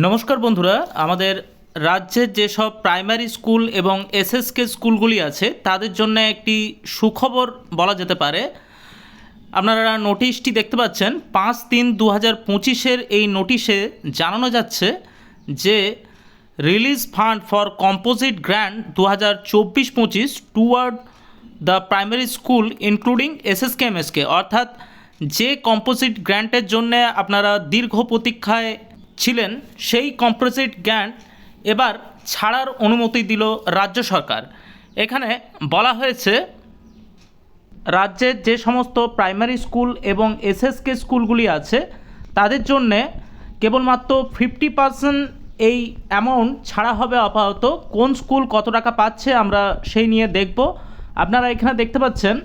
নমস্কার বন্ধুরা, আমাদের রাজ্যের যেসব প্রাইমারি স্কুল এবং এসএসকে স্কুলগুলি আছে তাদের জন্য একটি সুখবর বলা যেতে পারে। আপনারা নোটিশটি দেখতে পাচ্ছেন 5/3/2025 এই নোটিশে জানানো যাচ্ছে যে release fund for composite grant 2024-25 toward the primary school including SSK MSK, অর্থাৎ যে কম্পোজিট গ্র্যান্টের জন্য আপনারা দীর্ঘ প্রতীক্ষায় ছিলেন সেই কম্পোজিট গ্র্যান্ট এবার ছাড়ার অনুমতি দিল রাজ্য সরকার। এখানে বলা হয়েছে রাজ্যের যে সমস্ত প্রাইমারি স্কুল এবং এসএসকে স্কুলগুলি আছে তাদের জন্যে কেবলমাত্র 50% এই অ্যামাউন্ট ছাড়া হবে আপাতত। কোন স্কুল কত টাকা পাচ্ছে আমরা সেই নিয়ে দেখব। আপনারা এখানে দেখতে পাচ্ছেন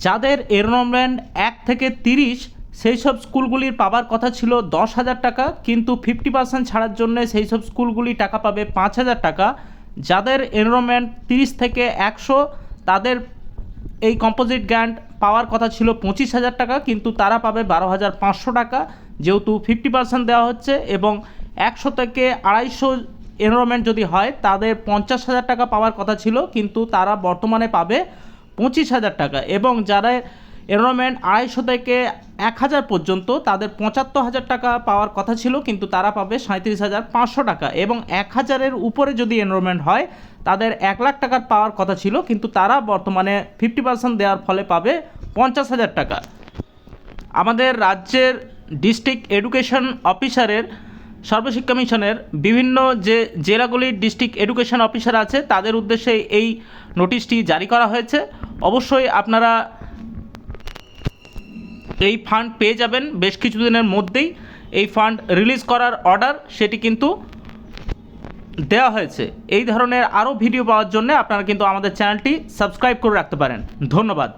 যাদের এনরোলমেন্ট 1 থেকে 30 সেই সব স্কুলগুলির পাবার কথা ছিল 10,000 টাকা, কিন্তু 50% ছাড়ার জন্য সেই সব স্কুলগুলি টাকা পাবে 5,000 টাকা। যাদের এনরোলমেন্ট 30 থেকে 100 তাদের এই কম্পোজিট গ্র্যান্ট পাওয়ার কথা ছিল 25,000 টাকা, কিন্তু তারা পাবে 12,500 টাকা, যেহেতু 50% দেওয়া হচ্ছে। এবং 100 থেকে 250 এনরোলমেন্ট যদি হয় তাদের 50,000 টাকা পাওয়ার কথা ছিল, কিন্তু তারা বর্তমানে পাবে 25,000 টাকা। এবং যারা এনরোলমেন্ট 250 থেকে 1,000 পর্যন্ত তাদের 75,000 টাকা পাওয়ার কথা ছিল, কিন্তু তারা পাবে 37,500 টাকা। এবং 1,000-এর উপরে যদি এনরোলমেন্ট হয় তাদের 1 লাখ টাকার পাওয়ার কথা ছিল, কিন্তু তারা বর্তমানে 50% দেওয়ার ফলে পাবে 50,000 টাকা। আমাদের রাজ্যের ডিস্ট্রিক্ট এডুকেশন অফিসারের সর্বশিক্ষা মিশনের বিভিন্ন যে জেলাগুলির ডিস্ট্রিক্ট এডুকেশন অফিসার আছে তাদের উদ্দেশ্যে এই নোটিশটি জারি করা হয়েছে। অবশ্যই আপনারা এই ফান্ড পেয়ে যাবেন বেশ কিছুদিনের মধ্যেই। এই ফান্ড রিলিজ করার অর্ডার সেটি কিন্তু দেওয়া হয়েছে। এই ধরনের আরও ভিডিও পাওয়ার জন্য আপনারা কিন্তু আমাদের চ্যানেলটি সাবস্ক্রাইব করে রাখতে পারেন। ধন্যবাদ।